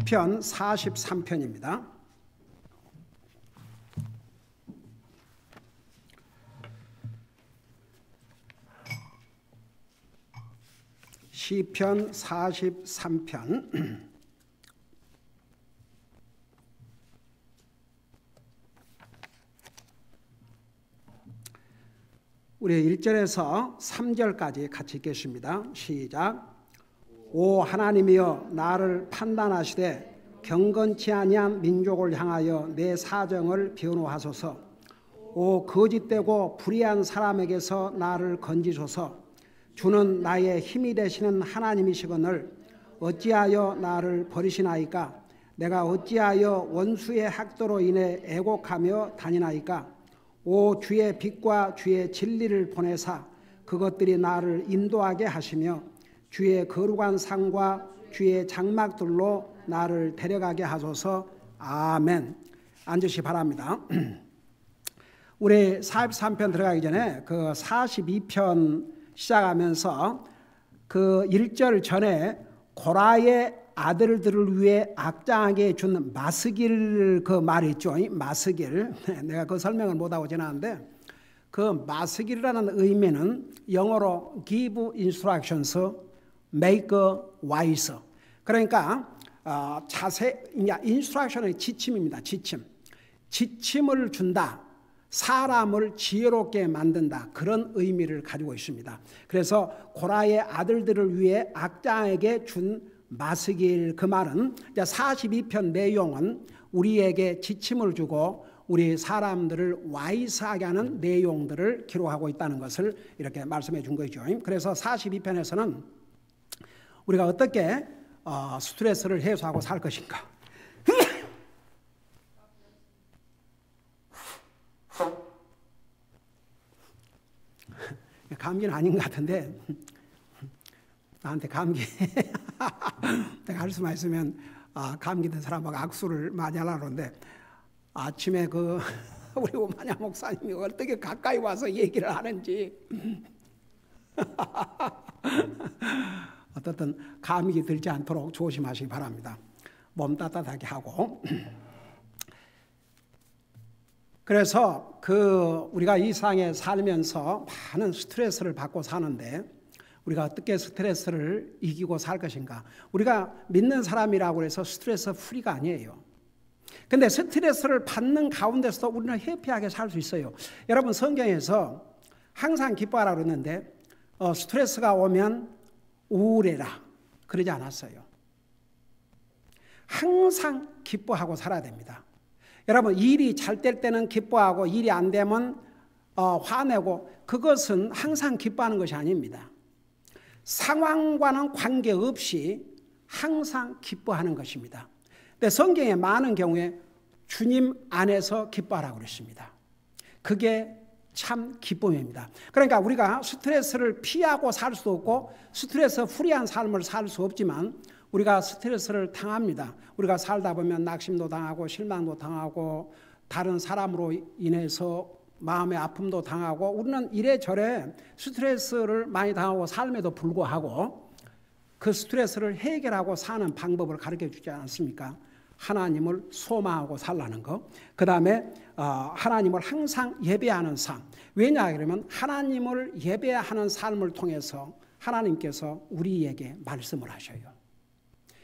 시편 43편입니다. 시편 43편 우리 1절에서 3절까지 같이 읽겠습니다. 시작. 오 하나님이여 나를 판단하시되 경건치 아니한 민족을 향하여 내 사정을 변호하소서. 오 거짓되고 불의한 사람에게서 나를 건지소서. 주는 나의 힘이 되시는 하나님이시거늘 어찌하여 나를 버리시나이까. 내가 어찌하여 원수의 학도로 인해 애곡하며 다니나이까. 오 주의 빛과 주의 진리를 보내사 그것들이 나를 인도하게 하시며 주의 거룩한 상과 주의 장막들로 나를 데려가게 하소서. 아멘. 앉으시 바랍니다. 우리 43편 들어가기 전에 그 42편 시작하면서 그 1절 전에 고라의 아들들을 위해 악장하게 준 마스길 그 말이 있죠. 마스길. 내가 그 설명을 못하고 지나는데 그 마스길이라는 의미는 영어로 give instructions, make wise. 그러니까 instruction의 지침입니다. 지침을 준다. 사람을 지혜롭게 만든다. 그런 의미를 가지고 있습니다. 그래서 고라의 아들들을 위해 악장에게 준 마스길 그 말은 42편 내용은 우리에게 지침을 주고 우리 사람들을 와이스하게 하는 내용들을 기록하고 있다는 것을 이렇게 말씀해 준 거죠. 그래서 42편에서는 우리가 어떻게 스트레스를 해소하고 살 것인가. 감기는 아닌 것 같은데 나한테 감기 내가 할 수만 있으면 감기 든 사람하고 악수를 많이 하려고 하는데 아침에 그 우리 오마냐 목사님이 어떻게 가까이 와서 얘기를 하는지 어떻든 감기 들지 않도록 조심하시기 바랍니다. 몸 따뜻하게 하고. 그래서 우리가 이 세상에 살면서 많은 스트레스를 받고 사는데 우리가 어떻게 스트레스를 이기고 살 것인가. 우리가 믿는 사람이라고 해서 스트레스 프리가 아니에요. 근데 스트레스를 받는 가운데서도 우리는 해피하게 살 수 있어요. 여러분 성경에서 항상 기뻐하라 그러는데 스트레스가 오면 우울해라 그러지 않았어요. 항상 기뻐하고 살아야 됩니다. 여러분 일이 잘 될 때는 기뻐하고 일이 안 되면 화내고 그것은 항상 기뻐하는 것이 아닙니다. 상황과는 관계없이 항상 기뻐하는 것입니다. 근데 성경에 많은 경우에 주님 안에서 기뻐하라고 그랬습니다. 그게 참 기쁨입니다. 그러니까 우리가 스트레스를 피하고 살 수도 없고 스트레스 프리한 삶을 살 수 없지만 우리가 스트레스를 당합니다. 우리가 살다 보면 낙심도 당하고 실망도 당하고 다른 사람으로 인해서 마음의 아픔도 당하고 우리는 이래저래 스트레스를 많이 당하고 삶에도 불구하고 그 스트레스를 해결하고 사는 방법을 가르쳐 주지 않습니까? 하나님을 소망하고 살라는 거. 그 다음에 하나님을 항상 예배하는 삶. 왜냐 그러면 하나님을 예배하는 삶을 통해서 하나님께서 우리에게 말씀을 하셔요.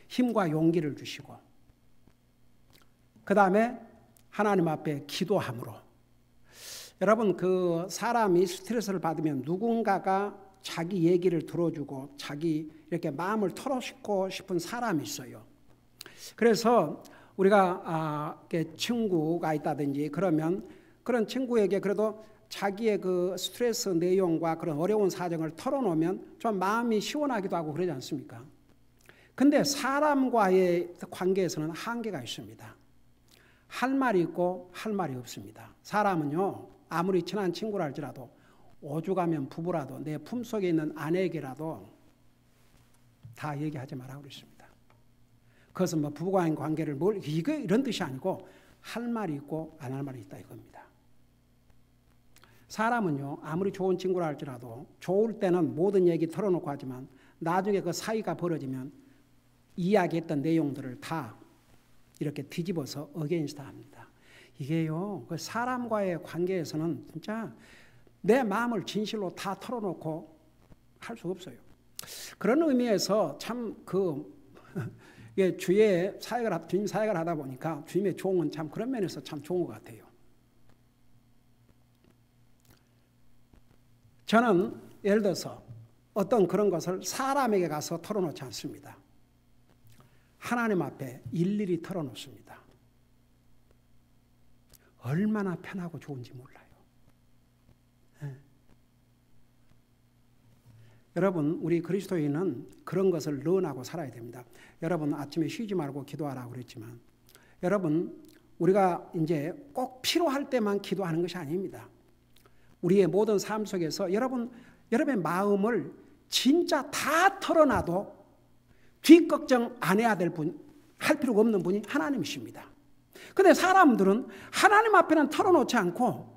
힘과 용기를 주시고 그 다음에 하나님 앞에 기도함으로. 여러분 그 사람이 스트레스를 받으면 누군가가 자기 얘기를 들어주고 자기 이렇게 마음을 털어놓고 싶은 사람이 있어요. 그래서 우리가 친구가 있다든지 그러면 그런 친구에게 그래도 자기의 그 스트레스 내용과 그런 어려운 사정을 털어놓으면 좀 마음이 시원하기도 하고 그러지 않습니까? 근데 사람과의 관계에서는 한계가 있습니다. 할 말이 있고 할 말이 없습니다. 사람은요 아무리 친한 친구라 할지라도 오죽하면 부부라도 내 품속에 있는 아내에게라도 다 얘기하지 말라고 그랬습니다. 그것은 뭐 부부간의 관계를 이런 뜻이 아니고 할 말이 있고 안 할 말이 있다 이겁니다. 사람은요 아무리 좋은 친구라 할지라도 좋을 때는 모든 얘기 털어놓고 하지만 나중에 그 사이가 벌어지면 이야기했던 내용들을 다 이렇게 뒤집어서 어게인스트 합니다. 이게요, 그 사람과의 관계에서는 진짜 내 마음을 진실로 다 털어놓고 할 수 없어요. 그런 의미에서 참 주의 사역을 주님 사역을 하다 보니까 주님의 종은 참 그런 면에서 참 좋은 것 같아요. 저는 예를 들어서 어떤 그런 것을 사람에게 가서 털어놓지 않습니다. 하나님 앞에 일일이 털어놓습니다. 얼마나 편하고 좋은지 몰라요. 네. 여러분, 우리 그리스도인은 그런 것을 넣어나고 살아야 됩니다. 여러분, 아침에 쉬지 말고 기도하라고 그랬지만, 여러분, 우리가 이제 꼭 필요할 때만 기도하는 것이 아닙니다. 우리의 모든 삶 속에서 여러분의 마음을 진짜 다 털어놔도 뒷걱정 안 해야 될 분, 할 필요가 없는 분이 하나님이십니다. 근데 사람들은 하나님 앞에는 털어놓지 않고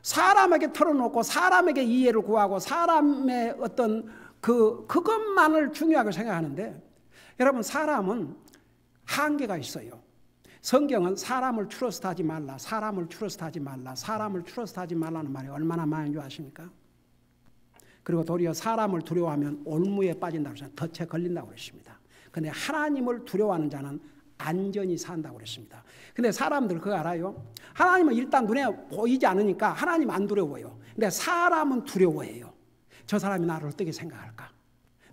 사람에게 털어놓고 사람에게 이해를 구하고 사람의 어떤 그것만을 중요하게 생각하는데, 여러분, 사람은 한계가 있어요. 성경은 사람을 트러스트하지 말라, 사람을 트러스트하지 말라, 사람을 트러스트하지 말라는 말이 얼마나 많은 줄 아십니까? 그리고 도리어 사람을 두려워하면 올무에 빠진다고 해서 덫에 걸린다고 그랬습니다. 그런데 하나님을 두려워하는 자는 안전히 산다고 그랬습니다. 근데 사람들 그거 알아요? 하나님은 일단 눈에 보이지 않으니까 하나님 안 두려워요. 근데 사람은 두려워해요. 저 사람이 나를 어떻게 생각할까?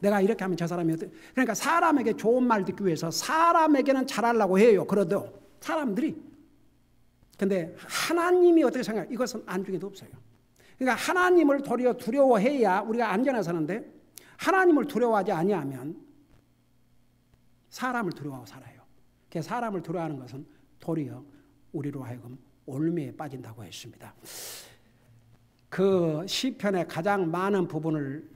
내가 이렇게 하면 저 사람이 어떻게... 그러니까 사람에게 좋은 말 듣기 위해서 사람에게는 잘하려고 해요. 그래도 사람들이. 근데 하나님이 어떻게 생각해요? 이것은 안중에도 없어요. 그러니까 하나님을 도리어 두려워해야 우리가 안전하게 사는데, 하나님을 두려워하지 아니하면 사람을 두려워하고 살아요. 사람을 두려워하는 것은 도리어 우리로 하여금 올무에 빠진다고 했습니다. 그 시편의 가장 많은 부분을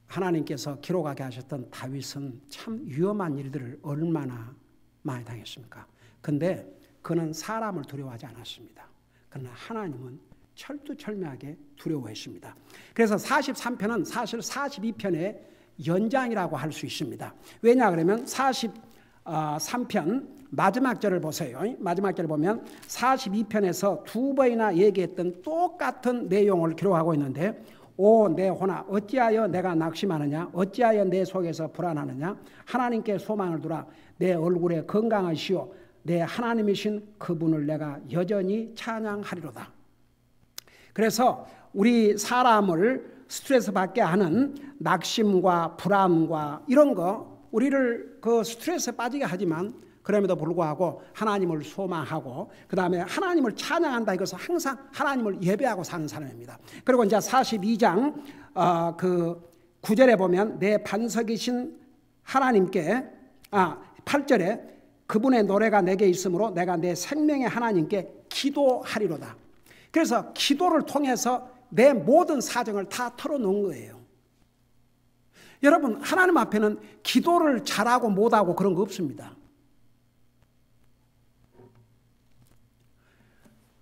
하나님께서 기록하게 하셨던 다윗은 참 위험한 일들을 얼마나 많이 당했습니까? 근데 그는 사람을 두려워하지 않았습니다. 그러나 하나님은 철두철미하게 두려워했습니다. 그래서 43편은 사실 42편의 연장이라고 할 수 있습니다. 왜냐 그러면 43편 마지막 절을 보세요. 마지막 절을 보면 42편에서 두 번이나 얘기했던 똑같은 내용을 기록하고 있는데, 오 내 혼아 어찌하여 내가 낙심하느냐, 어찌하여 내 속에서 불안하느냐, 하나님께 소망을 두라. 내 얼굴에 건강하시오, 내 하나님이신 그분을 내가 여전히 찬양하리로다. 그래서 우리 사람을 스트레스 받게 하는 낙심과 불안과 이런 거 우리를 그 스트레스에 빠지게 하지만, 그럼에도 불구하고 하나님을 소망하고 그 다음에 하나님을 찬양한다. 이것은 항상 하나님을 예배하고 사는 사람입니다. 그리고 이제 42장 그 9절에 보면 내 반석이신 하나님께 8절에 그분의 노래가 내게 있으므로 내가 내 생명의 하나님께 기도하리로다. 그래서 기도를 통해서 내 모든 사정을 다 털어놓은 거예요. 여러분, 하나님 앞에는 기도를 잘하고 못하고 그런 거 없습니다.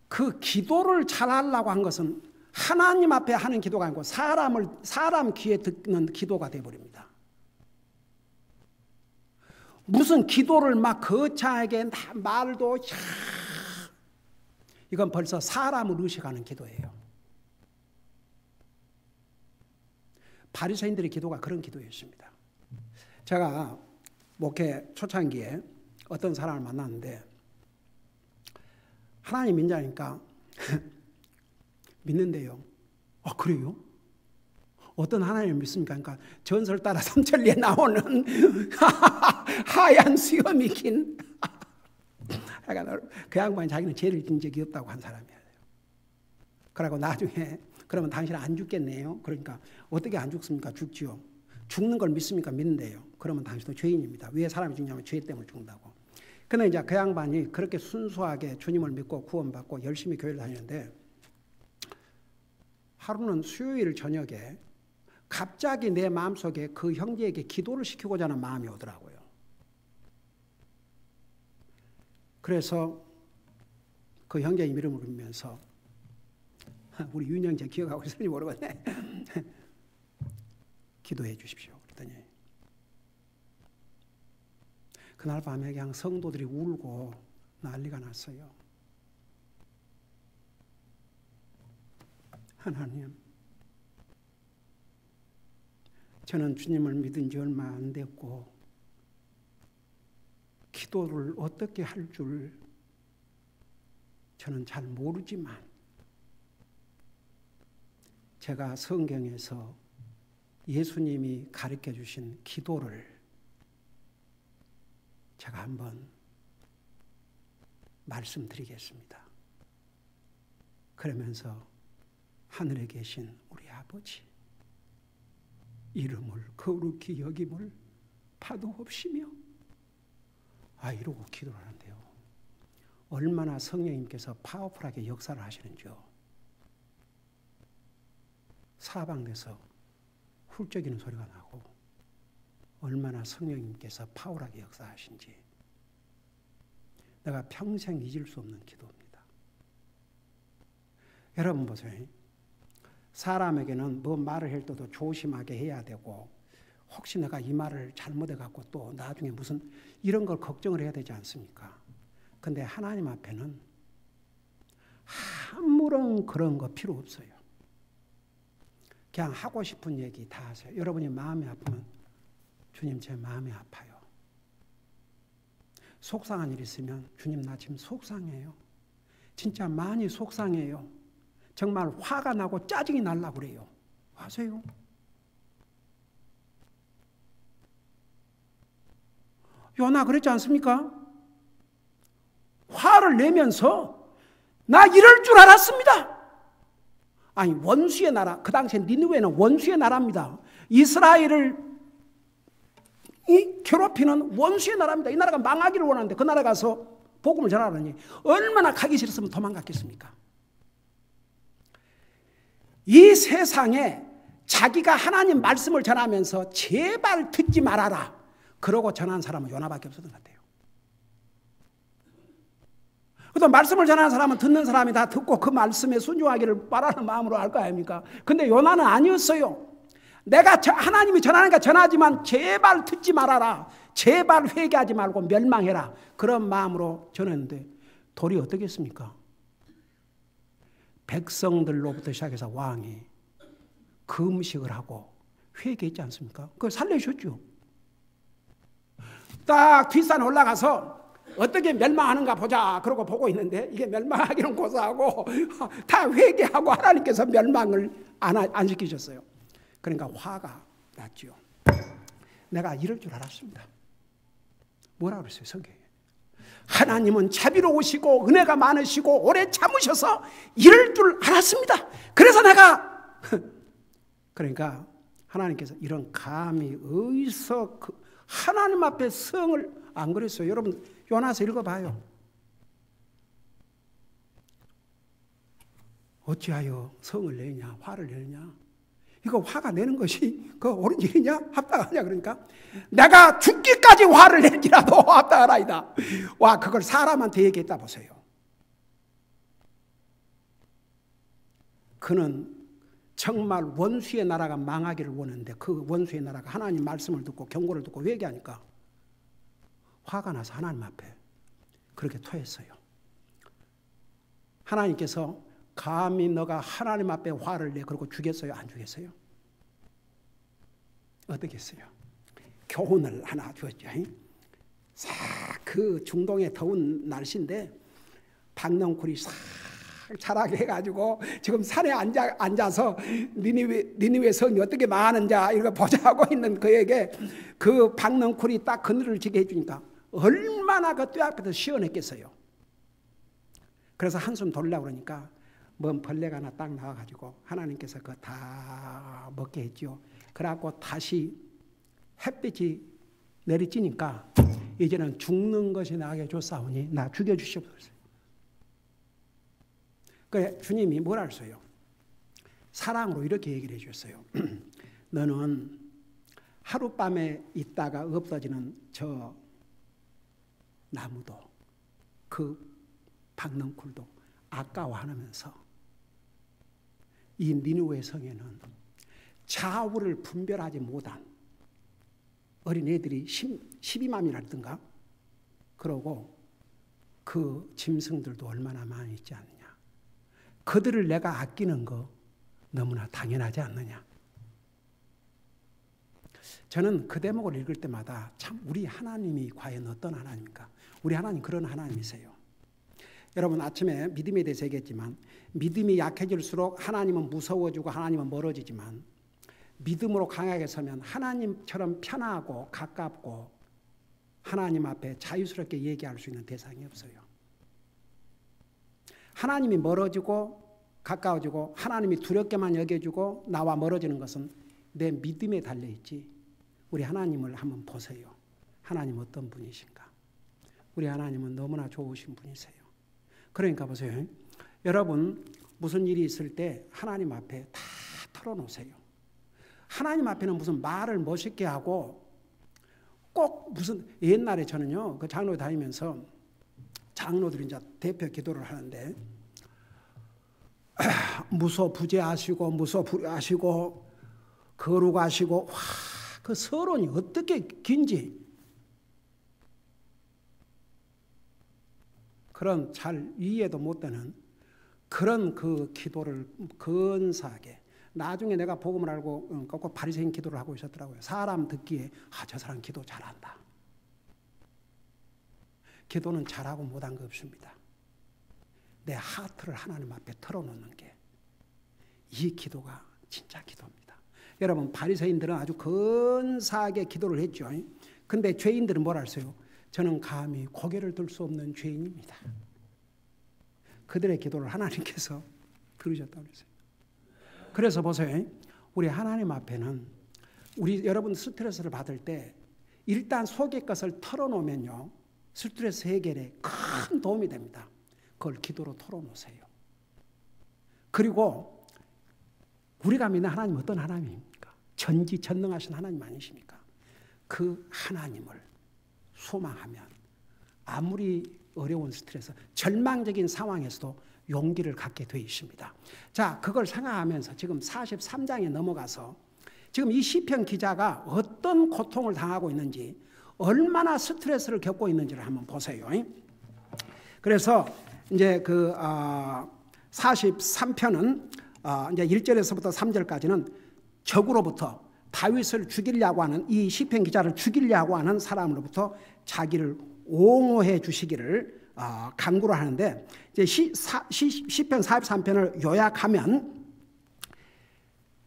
그 기도를 잘하려고 한 것은 하나님 앞에 하는 기도가 아니고 사람 귀에 듣는 기도가 되어버립니다. 무슨 기도를 막 거창하게 말도 이건 벌써 사람을 의식하는 기도예요. 바리새인들의 기도가 그런 기도였습니다. 제가 목회 초창기에 어떤 사람을 만났는데, 하나님 믿냐니까 믿는데요. 그래요? 어떤 하나님을 믿습니까? 그러니까 전설 따라 삼천리에 나오는 하얀 수염이 긴 그 양반이 자기는 죄를 진 적이 없다고 한 사람이에요. 그러고 나중에 그러면 당신 안 죽겠네요. 그러니까 어떻게 안 죽습니까? 죽지요. 죽는 걸 믿습니까? 믿는데요. 그러면 당신도 죄인입니다. 왜 사람이 죽냐면 죄 때문에 죽는다고. 근데 이제 그 양반이 그렇게 순수하게 주님을 믿고 구원받고 열심히 교회를 다니는데, 하루는 수요일 저녁에 갑자기 내 마음속에 그 형제에게 기도를 시키고자 하는 마음이 오더라고요. 그래서 그 형제 이름을 부르면서, 우리 윤 형제 기억하고 있을지 모르겠네. 기도해 주십시오. 그랬더니 그날 밤에 그냥 성도들이 울고 난리가 났어요. 하나님, 저는 주님을 믿은 지 얼마 안 됐고 기도를 어떻게 할 줄 저는 잘 모르지만 제가 성경에서 예수님이 가르쳐 주신 기도를 제가 한번 말씀드리겠습니다. 그러면서 하늘에 계신 우리 아버지, 이름을 거룩히 여김을 파도없이며 이러고 기도를 하는데요. 얼마나 성령님께서 파워풀하게 역사를 하시는지요. 사방에서 훌쩍이는 소리가 나고 얼마나 성령님께서 파워하게 역사하신지 내가 평생 잊을 수 없는 기도입니다. 여러분 보세요. 사람에게는 뭐 말을 할 때도 조심하게 해야 되고 혹시 내가 이 말을 잘못해갖고 또 나중에 무슨 이런 걸 걱정을 해야 되지 않습니까? 근데 하나님 앞에는 아무런 그런 거 필요 없어요. 그냥 하고 싶은 얘기 다 하세요. 여러분이 마음이 아프면 주님 제 마음이 아파요. 속상한 일 있으면 주님 나 지금 속상해요. 진짜 많이 속상해요. 정말 화가 나고 짜증이 날라고 그래요. 하세요. 요나 그랬지 않습니까? 화를 내면서 나 이럴 줄 알았습니다. 아니 원수의 나라, 그 당시에 니느웨는 원수의 나라입니다. 이스라엘을 괴롭히는 원수의 나라입니다. 이 나라가 망하기를 원하는데 그 나라 가서 복음을 전하라니 얼마나 가기 싫었으면 도망갔겠습니까? 이 세상에 자기가 하나님 말씀을 전하면서 제발 듣지 말아라 그러고 전한 사람은 요나밖에 없었던 것 같아요. 또 말씀을 전하는 사람은 듣는 사람이 다 듣고 그 말씀에 순종하기를 바라는 마음으로 할 거 아닙니까? 근데 요나는 아니었어요. 내가 하나님이 전하니까 전하지만 제발 듣지 말아라. 제발 회개하지 말고 멸망해라. 그런 마음으로 전했는데 돌이 어떻게 했습니까? 백성들로부터 시작해서 왕이 금식을 하고 회개했지 않습니까? 그걸 살려주셨죠. 딱 뒷산 올라가서 어떻게 멸망하는가 보자 그러고 보고 있는데 이게 멸망하기는 고사하고 다 회개하고 하나님께서 멸망을 안 시키셨어요. 그러니까 화가 났죠. 내가 이럴 줄 알았습니다. 뭐라고 그랬어요 성경에? 하나님은 자비로우시고 은혜가 많으시고 오래 참으셔서 이럴 줄 알았습니다. 그래서 내가 그러니까 하나님께서 이런 감히 어디서 하나님 앞에 성을 안 그랬어요. 여러분 요나서 읽어봐요. 어찌하여 성을 내냐 화를 내냐. 이거 화가 내는 것이 그 옳은 일이냐 합당하냐. 그러니까 내가 죽기까지 화를 낼지라도 합당하라이다. 와 그걸 사람한테 얘기했다 보세요. 그는 정말 원수의 나라가 망하기를 원했는데 그 원수의 나라가 하나님 말씀을 듣고 경고를 듣고 회개하니까 화가 나서 하나님 앞에 그렇게 토했어요. 하나님께서 감히 너가 하나님 앞에 화를 내 그러고 주겠어요? 안 주겠어요? 어떻게 했어요? 교훈을 하나 주었죠. 싹 그 중동의 더운 날씨인데 박넝쿨이 싹 자라게 해가지고 지금 산에 앉아서 니느웨 성이 어떻게 망하는지 이거 보자 하고 있는 그에게 그 박넝쿨이 딱 그늘을 지게 해주니까 얼마나 그 뼈 앞에서 시원했겠어요. 그래서 한숨 돌리려고 그러니까 먼 벌레가 하나 딱 나와가지고 하나님께서 그거 다 먹게 했죠. 그래갖고 다시 햇빛이 내리쬐니까 이제는 죽는 것이 나에게 좋사오니 나 죽여주시옵소서. 그 주님이 뭐라 했어요? 사랑으로 이렇게 얘기를 해주셨어요. 너는 하룻밤에 있다가 없어지는 저 나무도 그 박넝쿨도 아까워하면서 이 니느웨 성에는 좌우를 분별하지 못한 어린애들이 12만이라든가 그러고 그 짐승들도 얼마나 많이 있지 않느냐. 그들을 내가 아끼는 거 너무나 당연하지 않느냐. 저는 그 대목을 읽을 때마다 참 우리 하나님이 과연 어떤 하나님입니까? 우리 하나님 그런 하나님이세요. 여러분 아침에 믿음에 대해서 얘기했지만 믿음이 약해질수록 하나님은 무서워지고 하나님은 멀어지지만 믿음으로 강하게 서면 하나님처럼 편하고 가깝고 하나님 앞에 자유스럽게 얘기할 수 있는 대상이 없어요. 하나님이 멀어지고 가까워지고 하나님이 두렵게만 여겨주고 나와 멀어지는 것은 내 믿음에 달려있지. 우리 하나님을 한번 보세요. 하나님 어떤 분이신가? 우리 하나님은 너무나 좋으신 분이세요. 그러니까 보세요. 여러분 무슨 일이 있을 때 하나님 앞에 다 털어놓으세요. 하나님 앞에는 무슨 말을 멋있게 하고 꼭 무슨 옛날에 저는요 그 장로에 다니면서 장로들이 이제 대표 기도를 하는데 무소부재하시고 무소불위하시고 거룩하시고 와, 그 서론이 어떻게 긴지 그런 잘 이해도 못되는 그런 그 기도를 근사하게 나중에 내가 복음을 알고 꼭 바리새인 기도를 하고 있었더라고요. 사람 듣기에 저 사람 기도 잘한다. 기도는 잘하고 못한 거 없습니다. 내 하트를 하나님 앞에 털어놓는 게 이 기도가 진짜 기도입니다. 여러분 바리새인들은 아주 근사하게 기도를 했죠. 근데 죄인들은 뭐라 했어요? 저는 감히 고개를 들 수 없는 죄인입니다. 그들의 기도를 하나님께서 들으셨다고 그랬어요. 그래서 보세요. 우리 하나님 앞에는 여러분 스트레스를 받을 때 일단 속의 것을 털어놓으면요. 스트레스 해결에 큰 도움이 됩니다. 그걸 기도로 털어놓으세요. 그리고 우리가 믿는 하나님 어떤 하나님입니까? 전지전능하신 하나님 아니십니까? 그 하나님을 소망하면 아무리 어려운 스트레스, 절망적인 상황에서도 용기를 갖게 되어 있습니다. 자, 그걸 생각하면서 지금 43장에 넘어가서 지금 이 시편 기자가 어떤 고통을 당하고 있는지 얼마나 스트레스를 겪고 있는지를 한번 보세요. 그래서 이제 그 43편은 이제 1절에서부터 3절까지는 적으로부터 다윗을 죽이려고 하는 이 시편 기자를 죽이려고 하는 사람으로부터 자기를 옹호해 주시기를 간구를 하는데 이제 시편 43편을 요약하면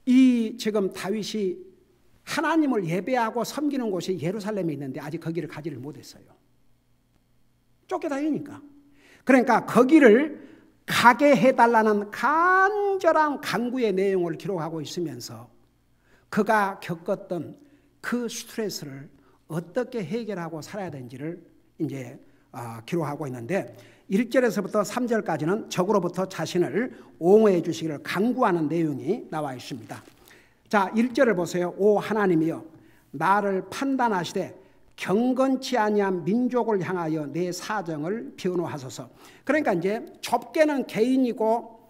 이 지금 다윗이 하나님을 예배하고 섬기는 곳이 예루살렘에 있는데 아직 거기를 가지를 못했어요. 쫓겨다니니까. 그러니까 거기를 가게 해달라는 간절한 간구의 내용을 기록하고 있으면서 그가 겪었던 그 스트레스를 어떻게 해결하고 살아야 되는지를 이제 기록하고 있는데 1절에서부터 3절까지는 적으로부터 자신을 옹호해 주시기를 간구하는 내용이 나와 있습니다. 자, 1절을 보세요. 오 하나님이여 나를 판단하시되 경건치 아니한 민족을 향하여 내 사정을 변호하소서. 그러니까 이제 좁게는 개인이고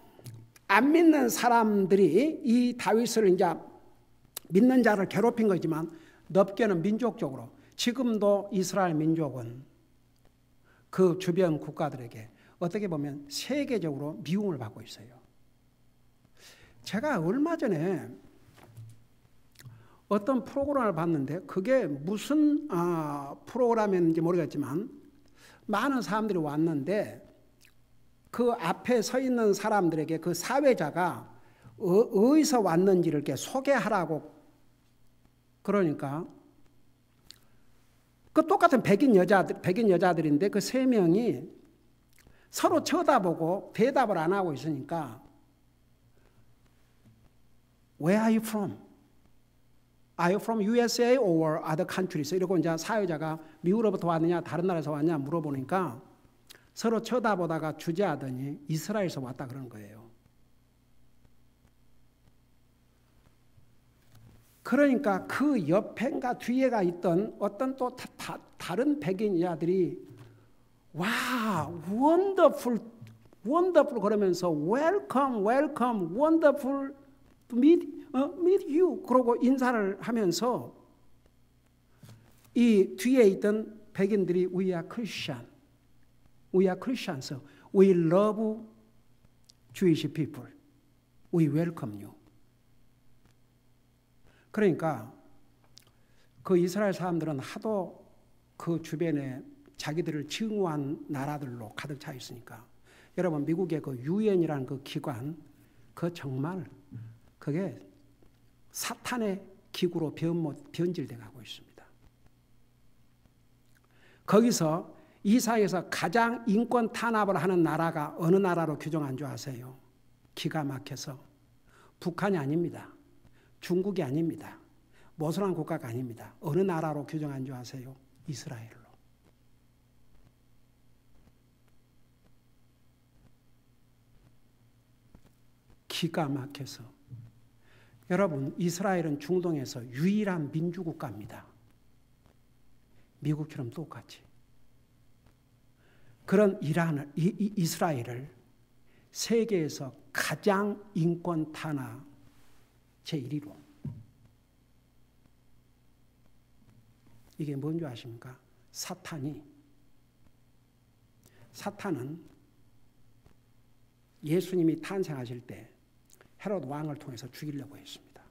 안 믿는 사람들이 이 다윗을 이제 믿는 자를 괴롭힌 거지만 넓게는 민족적으로 지금도 이스라엘 민족은 그 주변 국가들에게 어떻게 보면 세계적으로 미움을 받고 있어요. 제가 얼마 전에 어떤 프로그램을 봤는데 그게 무슨 프로그램인지 모르겠지만 많은 사람들이 왔는데 그 앞에 서 있는 사람들에게 그 사회자가 어디서 왔는지를 이렇게 소개하라고 그러니까 그 똑같은 백인 여자들인데 그 세 명이 서로 쳐다보고 대답을 안 하고 있으니까 Where are you from? Are you from USA or other countries? 이러고 이제 사회자가 미국으로부터 왔느냐 다른 나라에서 왔냐 물어보니까 서로 쳐다보다가 주저하더니 이스라엘에서 왔다 그러는 거예요. 그러니까 그 옆에인가 뒤에가 있던 어떤 또 다른 백인자들이 와, wonderful, wonderful 그러면서 welcome, welcome, wonderful to meet you 그러고 인사를 하면서 이 뒤에 있던 백인들이 we are Christian, we are Christians, we love Jewish people, we welcome you. 그러니까 그 이스라엘 사람들은 하도 그 주변에 자기들을 증오한 나라들로 가득 차 있으니까 여러분 미국의 그 유엔이라는 그 기관 그 정말 그게 사탄의 기구로 변질돼 가고 있습니다. 거기서 이 사회에서 가장 인권 탄압을 하는 나라가 어느 나라로 규정한 줄 아세요? 기가 막혀서 북한이 아닙니다. 중국이 아닙니다. 모슬람 국가가 아닙니다. 어느 나라로 규정한 줄 아세요? 이스라엘로. 기가 막혀서. 여러분, 이스라엘은 중동에서 유일한 민주국가입니다. 미국처럼 똑같이. 그런 이스라엘을 세계에서 가장 인권 탄압 제1위로. 이게 뭔지 아십니까? 사탄은 예수님이 탄생하실 때 헤롯 왕을 통해서 죽이려고 했습니다.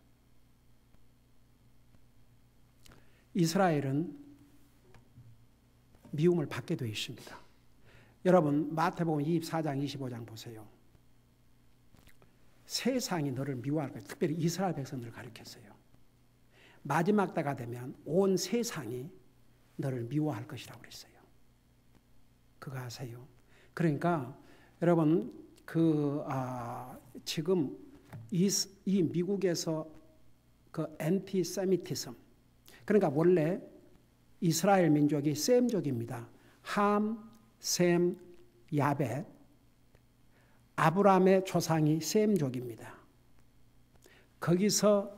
이스라엘은 미움을 받게 되어 있습니다. 여러분 마태복음 24장 25장 보세요. 세상이 너를 미워할 거예요. 특별히 이스라엘 백성들을 가리켰어요. 마지막 때가 되면 온 세상이 너를 미워할 것이라고 그랬어요. 그거 아세요? 그러니까 여러분 지금 이 미국에서 그 엔티세미티즘, 그러니까 원래 이스라엘 민족이 셈족입니다. 함, 셈, 야벳, 아브라함의 조상이 셈족입니다. 거기서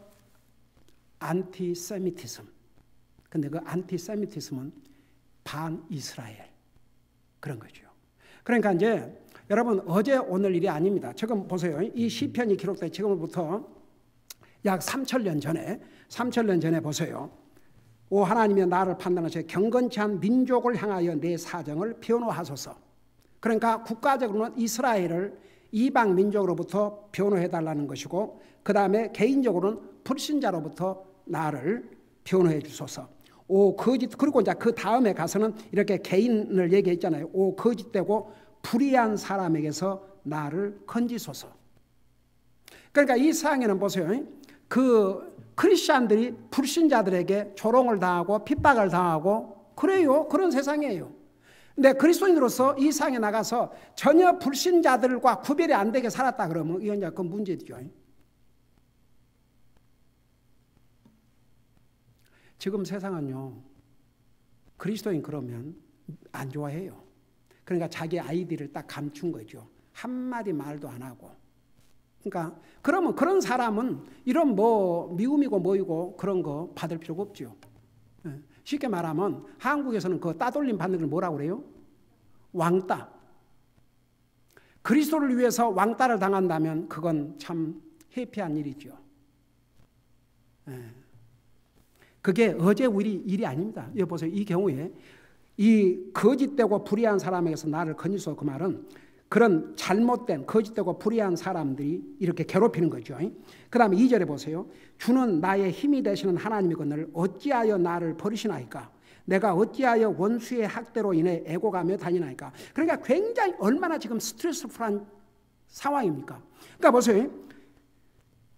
안티세미티즘. 근데 그 안티세미티즘은 반이스라엘 그런 거죠. 그러니까 이제 여러분 어제 오늘 일이 아닙니다. 지금 보세요. 이 시편이 기록된 지금부터 약 3,000년 전에 보세요. 오 하나님이 나를 판단하셔 경건치 않은 민족을 향하여 내 사정을 변호하소서. 그러니까 국가적으로는 이스라엘을 이방 민족으로부터 변호해달라는 것이고 그 다음에 개인적으로는 불신자로부터 나를 변호해 주소서. 오 거짓. 그리고 이제 그 다음에 가서는 이렇게 개인을 얘기했잖아요. 오 거짓되고 불의한 사람에게서 나를 건지소서. 그러니까 이 세상에는 보세요. 그 크리스천들이 불신자들에게 조롱을 당하고 핍박을 당하고 그래요. 그런 세상이에요. 근데 그리스도인으로서 이 세상에 나가서 전혀 불신자들과 구별이 안 되게 살았다 그러면 이건 이제 그 문제죠. 지금 세상은요. 그리스도인 그러면 안 좋아해요. 그러니까 자기 아이디를 딱 감춘 거죠. 한마디 말도 안 하고. 그러니까 그러면 그런 사람은 이런 뭐 미움이고 뭐이고 그런 거 받을 필요가 없죠. 쉽게 말하면 한국에서는 그 따돌림 받는 걸 뭐라고 그래요? 왕따. 그리스도를 위해서 왕따를 당한다면 그건 참 해피한 일이죠. 그게 어제 우리 일이 아닙니다. 여기 보세요. 이 경우에 이 거짓되고 불의한 사람에게서 나를 건지소 그 말은 그런 잘못된 거짓되고 불의한 사람들이 이렇게 괴롭히는 거죠. 그 다음에 2절에 보세요. 주는 나의 힘이 되시는 하나님이거늘 어찌하여 나를 버리시나이까? 내가 어찌하여 원수의 학대로 인해 애고가며 다니나이까? 그러니까 굉장히 얼마나 지금 스트레스풀한 상황입니까? 그러니까 보세요.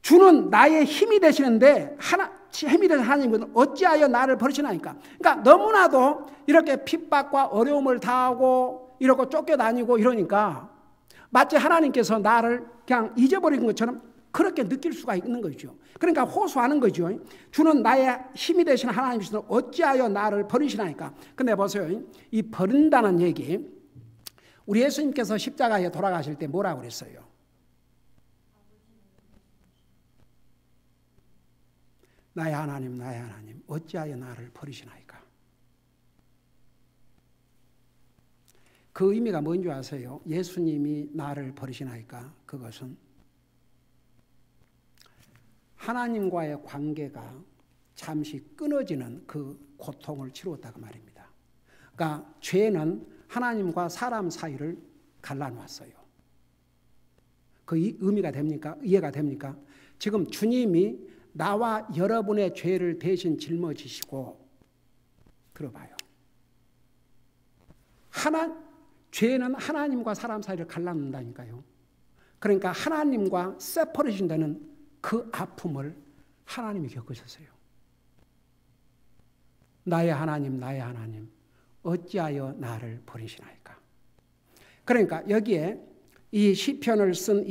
주는 나의 힘이 되시는데 힘이 되는 하나님은 어찌하여 나를 버리시나이까? 그러니까 너무나도 이렇게 핍박과 어려움을 당하고 이러고 쫓겨다니고 이러니까 마치 하나님께서 나를 그냥 잊어버린 것처럼 그렇게 느낄 수가 있는 거죠. 그러니까 호소하는 거죠. 주는 나의 힘이 되시는 하나님이시여 어찌하여 나를 버리시나이까? 근데 보세요. 이 버린다는 얘기 우리 예수님께서 십자가에 돌아가실 때 뭐라고 그랬어요? 나의 하나님 어찌하여 나를 버리시나이까? 그 의미가 뭔지 아세요? 예수님이 나를 버리시나이까? 그것은 하나님과의 관계가 잠시 끊어지는 그 고통을 치루었다고 말입니다. 그러니까 죄는 하나님과 사람 사이를 갈라놓았어요. 그 의미가 됩니까? 이해가 됩니까? 지금 주님이 나와 여러분의 죄를 대신 짊어지시고, 들어봐요. 죄는 하나님과 사람 사이를 갈라놓는다니까요. 그러니까 하나님과 세퍼레이션 되는 그 아픔을 하나님이 겪으셨어요. 나의 하나님, 나의 하나님, 어찌하여 나를 버리시나이까. 그러니까 여기에 이 시편을 쓴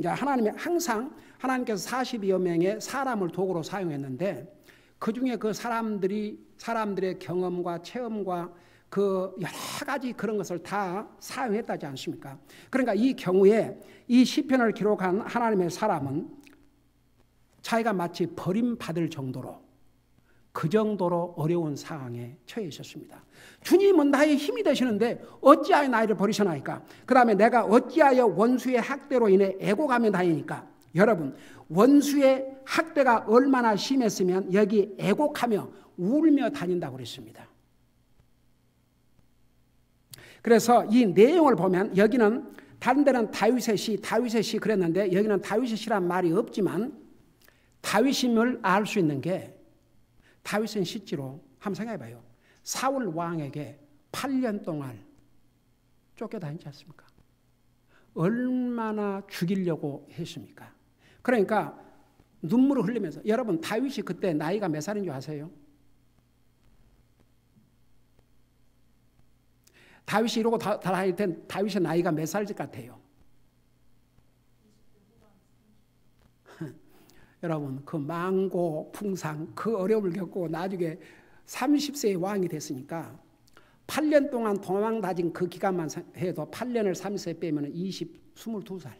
하나님이 항상 하나님께서 42여 명의 사람을 도구로 사용했는데, 그 중에 그 사람들의 경험과 체험과 그 여러 가지 그런 것을 다 사용했다지 않습니까? 그러니까 이 경우에 이 시편을 기록한 하나님의 사람은 자기가 마치 버림받을 정도로, 그 정도로 어려운 상황에 처해 있었습니다. 주님은 나의 힘이 되시는데 어찌하여 나를 버리시나이까? 그 다음에 내가 어찌하여 원수의 학대로 인해 애곡하며 다니니까? 여러분, 원수의 학대가 얼마나 심했으면 여기 애곡하며 울며 다닌다고 그랬습니다. 그래서 이 내용을 보면 여기는 다른 데는 다윗의 시 그랬는데 여기는 다윗의 시란 말이 없지만 다윗임을 알 수 있는 게, 다윗은 실제로 한번 생각해 봐요. 사울 왕에게 8년 동안 쫓겨다니지 않습니까? 얼마나 죽이려고 했습니까? 그러니까 눈물을 흘리면서, 여러분 다윗이 그때 나이가 몇 살인 줄 아세요? 다윗이 이러고 다닐 땐 다윗의 나이가 몇 살 같아요? 여러분, 그 망고 풍상, 그 어려움을 겪고 나중에 30세의 왕이 됐으니까 8년 동안 도망 다진 그 기간만 해도 8년을 30세 빼면 22살.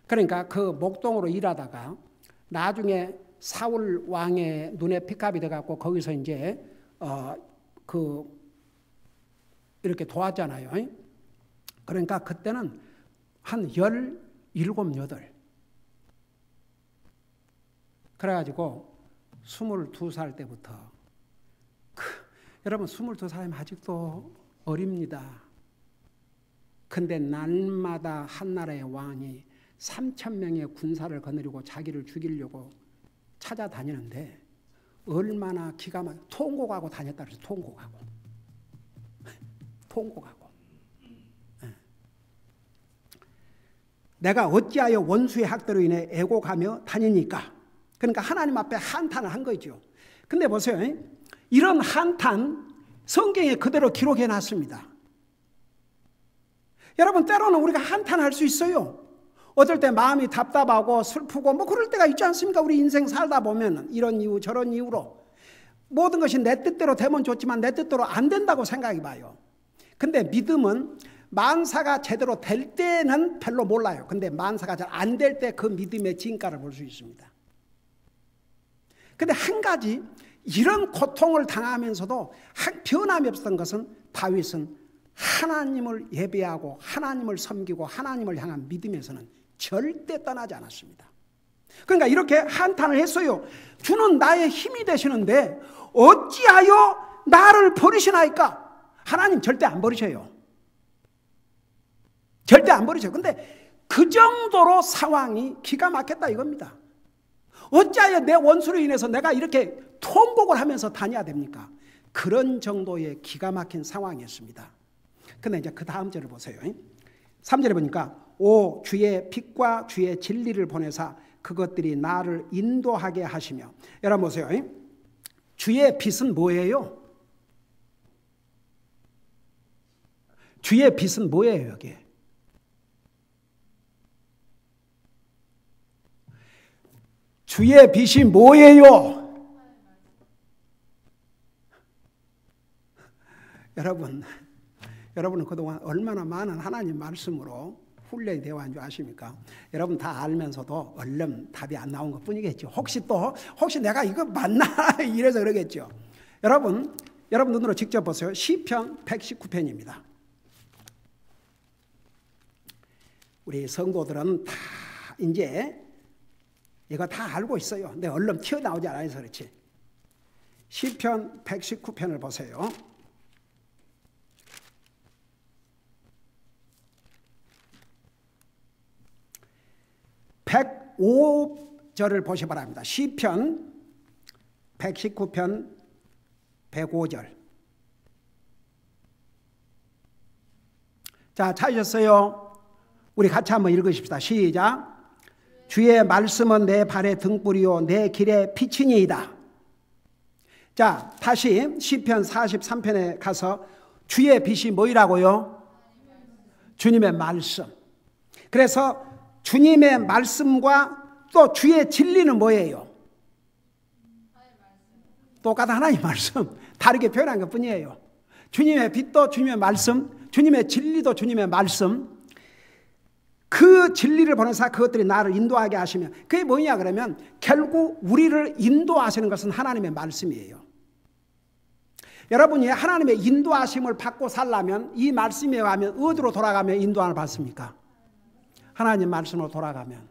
그러니까 그 목동으로 일하다가 나중에 사울 왕의 눈에 핏값이 돼갖고 거기서 이제 이렇게 도왔잖아요. 그러니까 그때는 한 17, 18. 그래가지고 22살 때부터 여러분 22살이면 아직도 어립니다. 근데 날마다 한 나라의 왕이 3,000명의 군사를 거느리고 자기를 죽이려고 찾아다니는데 얼마나 기가 막혀 통곡하고 다녔다 그래서 통곡하고. 내가 어찌하여 원수의 학대로 인해 애곡하며 다니니까. 그러니까 하나님 앞에 한탄을 한 거죠. 근데 보세요. 이런 한탄 성경에 그대로 기록해 놨습니다. 여러분, 때로는 우리가 한탄할 수 있어요. 어떨 때 마음이 답답하고 슬프고 뭐 그럴 때가 있지 않습니까? 우리 인생 살다 보면 이런 이유 저런 이유로 모든 것이 내 뜻대로 되면 좋지만 내 뜻대로 안 된다고 생각해 봐요. 근데 믿음은 만사가 제대로 될 때는 별로 몰라요. 근데 만사가 잘 안 될 때 그 믿음의 진가를 볼 수 있습니다. 근데 한 가지, 이런 고통을 당하면서도 변함이 없었던 것은 다윗은 하나님을 예배하고 하나님을 섬기고 하나님을 향한 믿음에서는 절대 떠나지 않았습니다. 그러니까 이렇게 한탄을 했어요. 주는 나의 힘이 되시는데 어찌하여 나를 버리시나이까? 하나님 절대 안 버리셔요. 절대 안 버리셔요. 근데 그 정도로 상황이 기가 막혔다 이겁니다. 어찌하여 내 원수로 인해서 내가 이렇게 통곡을 하면서 다녀야 됩니까? 그런 정도의 기가 막힌 상황이었습니다. 근데 이제 그 다음 절을 보세요. 3절에 보니까 오 주의 빛과 주의 진리를 보내사 그것들이 나를 인도하게 하시며. 여러분 보세요. 주의 빛은 뭐예요? 주의 빛은 뭐예요 여기? 주의 빛이 뭐예요? 여러분은 그동안 얼마나 많은 하나님 말씀으로 훈련이 되어 온 줄 아십니까? 여러분 다 알면서도 얼른 답이 안 나온 것 뿐이겠죠. 혹시 내가 이거 맞나? 이래서 그러겠죠. 여러분 눈으로 직접 보세요. 시편 119편입니다. 우리 성도들은 다 이제 이거 다 알고 있어요. 근데 얼른 튀어나오지 않아서 그렇지. 시편 119편을 보세요. 105절을 보시 바랍니다. 시편 119편 105절. 자, 찾으셨어요? 우리 같이 한번 읽으십시다. 시작. 주의 말씀은 내 발의 등불이요 내 길의 빛이니이다. 자, 다시 시편 43편에 가서 주의 빛이 뭐이라고요? 주님의 말씀. 그래서 주님의 말씀과 또 주의 진리는 뭐예요? 똑같은 하나님의 말씀. 다르게 표현한 것뿐이에요. 주님의 빛도 주님의 말씀, 주님의 진리도 주님의 말씀. 그 진리를 보내사 그것들이 나를 인도하게 하시면, 그게 뭐냐 그러면 결국 우리를 인도하시는 것은 하나님의 말씀이에요. 여러분이 하나님의 인도하심을 받고 살려면 이 말씀에 가면 어디로 돌아가면 인도함을 받습니까? 하나님 말씀으로 돌아가면.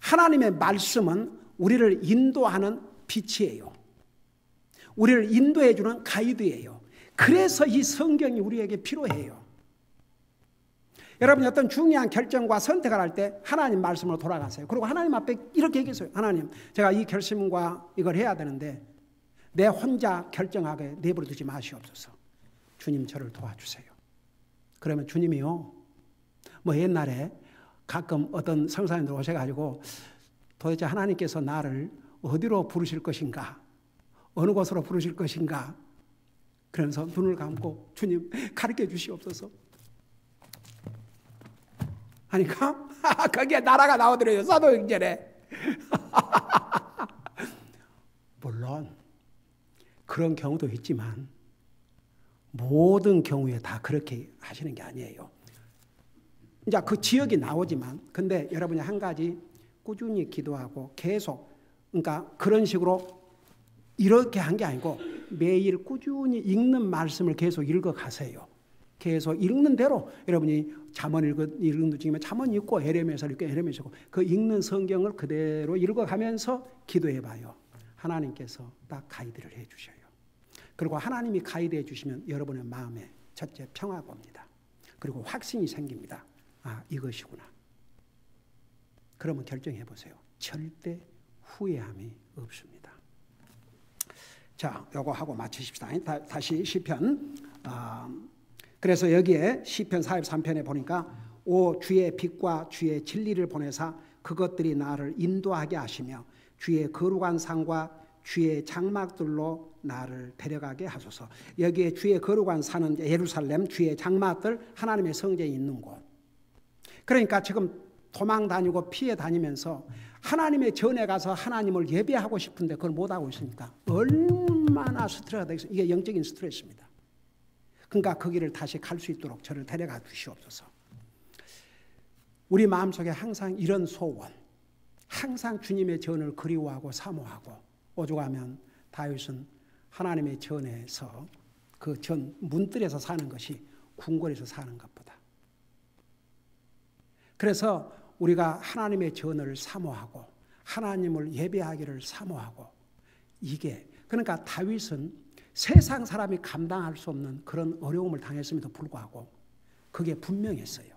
하나님의 말씀은 우리를 인도하는 빛이에요. 우리를 인도해 주는 가이드예요. 그래서 이 성경이 우리에게 필요해요. 여러분이 어떤 중요한 결정과 선택을 할 때 하나님 말씀으로 돌아가세요. 그리고 하나님 앞에 이렇게 얘기했어요. 하나님, 제가 이 결심과 이걸 해야 되는데 내 혼자 결정하게 내버려 두지 마시옵소서. 주님 저를 도와주세요. 그러면 주님이요, 뭐 옛날에 가끔 어떤 성사님들 오셔가지고 도대체 하나님께서 나를 어디로 부르실 것인가, 어느 곳으로 부르실 것인가, 그러면서 눈을 감고 주님 가르쳐 주시옵소서 하니까 거기에 나라가 나오더래요. 사도행전에. 물론 그런 경우도 있지만 모든 경우에 다 그렇게 하시는 게 아니에요. 이제 그 지역이 나오지만, 근데 여러분이 한 가지 꾸준히 기도하고 계속, 그러니까 그런 식으로 이렇게 한 게 아니고 매일 꾸준히 읽는 말씀을 계속 읽어 가세요. 계속 읽는 대로 여러분이 잠언 읽는 중이면 잠언 읽고 에레미야서 읽고 에레미야서 읽고 그 읽는 성경을 그대로 읽어가면서 기도해 봐요. 하나님께서 딱 가이드를 해 주셔요. 그리고 하나님이 가이드해 주시면 여러분의 마음에 첫째 평화가 옵니다. 그리고 확신이 생깁니다. 아, 이것이구나. 그러면 결정해 보세요. 절대 후회함이 없습니다. 자, 요거 하고 마치십시다. 다시 시편. 그래서 여기에 시편 43편에 보니까 오 주의 빛과 주의 진리를 보내사 그것들이 나를 인도하게 하시며 주의 거룩한 산과 주의 장막들로 나를 데려가게 하소서. 여기에 주의 거룩한 산은 예루살렘, 주의 장막들, 하나님의 성전이 있는 곳. 그러니까 지금 도망 다니고 피해 다니면서 하나님의 전에 가서 하나님을 예배하고 싶은데 그걸 못하고 있으니까 얼마나 스트레스가 되겠어요. 이게 영적인 스트레스입니다. 그러니까 그 길을 다시 갈 수 있도록 저를 데려가 주시옵소서. 우리 마음속에 항상 이런 소원, 항상 주님의 전을 그리워하고 사모하고, 오죽하면 다윗은 하나님의 전에서 그 전 문들에서 사는 것이 궁궐에서 사는 것보다. 그래서 우리가 하나님의 전을 사모하고 하나님을 예배하기를 사모하고, 이게 그러니까 다윗은 세상 사람이 감당할 수 없는 그런 어려움을 당했음에도 불구하고 그게 분명했어요.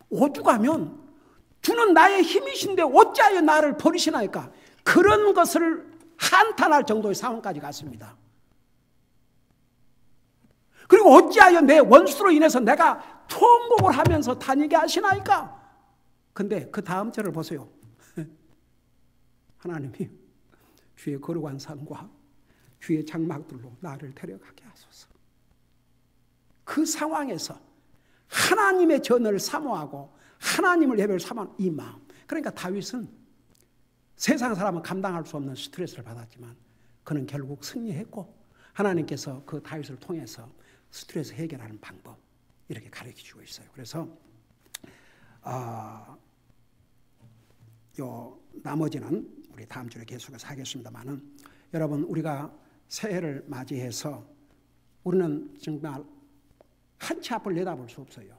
오죽하면 주는 나의 힘이신데 어찌하여 나를 버리시나이까, 그런 것을 한탄할 정도의 상황까지 갔습니다. 그리고 어찌하여 내 원수로 인해서 내가 통곡을 하면서 다니게 하시나이까. 근데 그 다음 절을 보세요. 하나님이 주의 거룩한 산과 주의 장막들로 나를 데려가게 하소서. 그 상황에서 하나님의 전을 사모하고 하나님을 예배를 사모하는 이 마음. 그러니까 다윗은 세상 사람은 감당할 수 없는 스트레스를 받았지만 그는 결국 승리했고, 하나님께서 그 다윗을 통해서 스트레스 해결하는 방법 이렇게 가르쳐주고 있어요. 그래서 요 나머지는 우리 다음 주에 계속해서 하겠습니다만은, 여러분 우리가 새해를 맞이해서 우리는 정말 한치 앞을 내다볼 수 없어요.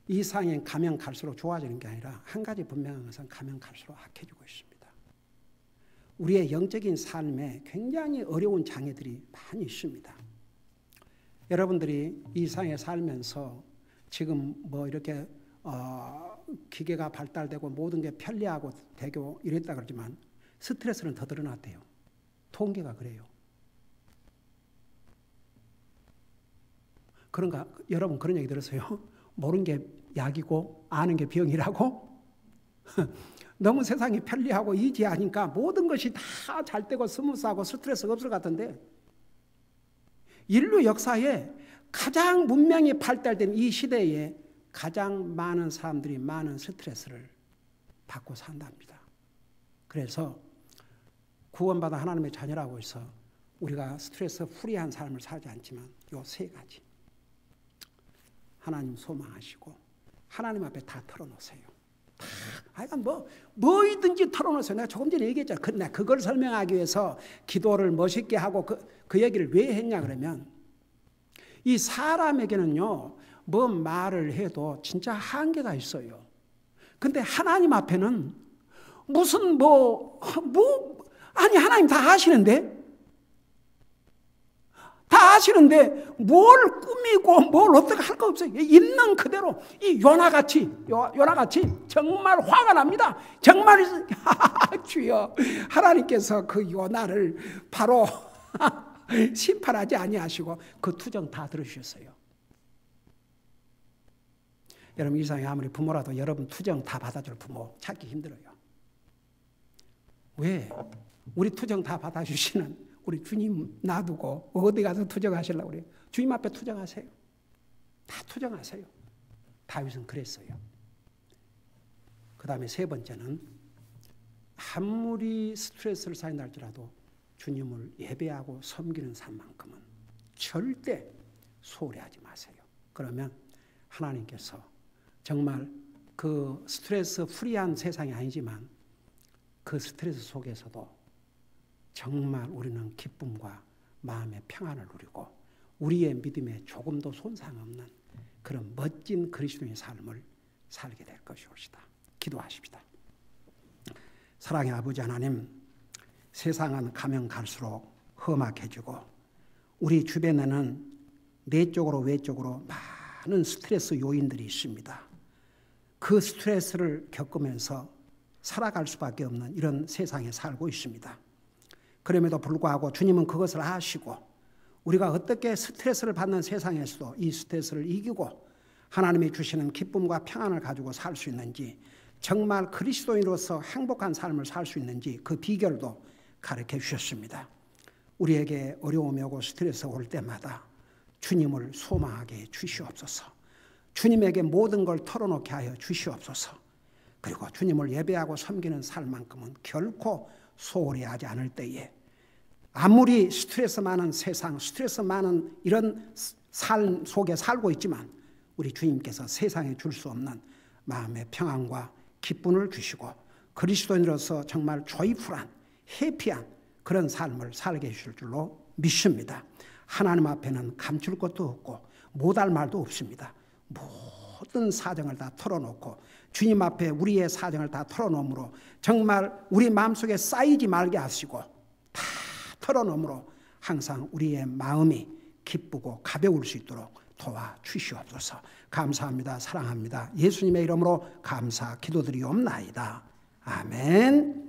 이 상황에 가면 갈수록 좋아지는 게 아니라 한 가지 분명한 것은 가면 갈수록 악해지고 있습니다. 우리의 영적인 삶에 굉장히 어려운 장애들이 많이 있습니다. 여러분들이 이 세상에 살면서 지금 뭐 이렇게 기계가 발달되고 모든 게 편리하고 되고 이랬다 그러지만 스트레스는 더 드러났대요. 통계가 그래요. 그런가 여러분 그런 얘기 들었어요? 모르는 게 약이고 아는 게 병이라고? 너무 세상이 편리하고 이지하니까 모든 것이 다 잘 되고 스무스하고 스트레스가 없을 것 같은데 인류 역사에 가장 문명이 발달된 이 시대에 가장 많은 사람들이 많은 스트레스를 받고 산답니다. 그래서 구원받아 하나님의 자녀라고 해서 우리가 스트레스 프리한 삶을 살지 않지만 요 세 가지 하나님 소망하시고 하나님 앞에 다 털어놓으세요. 하여간 뭐이든지 털어놓으세요. 내가 조금 전에 얘기했잖아. 내가 그걸 설명하기 위해서 기도를 멋있게 하고 그 얘기를 왜 했냐 그러면 이 사람에게는요 뭐 말을 해도 진짜 한계가 있어요. 근데 하나님 앞에는 무슨 아니 하나님 다 아시는데 다 아시는데 뭘 꾸미고 뭘 어떻게 할 거 없어요. 있는 그대로 이 요나같이 정말 화가 납니다. 정말 주여 하나님께서 그 요나를 바로 심판하지 아니하시고 그 투정 다 들으셨어요. 여러분 이 세상에 아무리 부모라도 여러분 투정 다 받아줄 부모 찾기 힘들어요. 왜? 우리 투정 다 받아주시는 우리 주님 놔두고 어디 가서 투정하시려고 그래요. 주님 앞에 투정하세요. 다 투정하세요. 다윗은 그랬어요. 그 다음에 세 번째는 아무리 스트레스를 쌓인다 할지라도 주님을 예배하고 섬기는 삶만큼은 절대 소홀히 하지 마세요. 그러면 하나님께서 정말 그 스트레스 프리한 세상이 아니지만 그 스트레스 속에서도 정말 우리는 기쁨과 마음의 평안을 누리고 우리의 믿음에 조금도 손상 없는 그런 멋진 그리스도인의 삶을 살게 될 것이옵시다. 기도하십시다. 사랑의 아버지 하나님, 세상은 가면 갈수록 험악해지고 우리 주변에는 내적으로 외적으로 많은 스트레스 요인들이 있습니다. 그 스트레스를 겪으면서 살아갈 수밖에 없는 이런 세상에 살고 있습니다. 그럼에도 불구하고 주님은 그것을 아시고 우리가 어떻게 스트레스를 받는 세상에서도 이 스트레스를 이기고 하나님이 주시는 기쁨과 평안을 가지고 살 수 있는지 정말 그리스도인으로서 행복한 삶을 살 수 있는지 그 비결도 가르쳐 주셨습니다. 우리에게 어려움이 오고 스트레스가 올 때마다 주님을 소망하게 주시옵소서. 주님에게 모든 걸 털어놓게 하여 주시옵소서. 그리고 주님을 예배하고 섬기는 삶만큼은 결코 소홀히 하지 않을 때에 아무리 스트레스 많은 세상, 스트레스 많은 이런 삶 속에 살고 있지만 우리 주님께서 세상에 줄 수 없는 마음의 평안과 기쁨을 주시고 그리스도인으로서 정말 조이풀한, 해피한 그런 삶을 살게 해주실 줄로 믿습니다. 하나님 앞에는 감출 것도 없고 못할 말도 없습니다. 모든 사정을 다 털어놓고 주님 앞에 우리의 사정을 다 털어놓음으로 정말 우리 마음속에 쌓이지 말게 하시고 다 털어놓음으로 항상 우리의 마음이 기쁘고 가벼울 수 있도록 도와주시옵소서. 감사합니다. 사랑합니다. 예수님의 이름으로 감사 기도드리옵나이다. 아멘.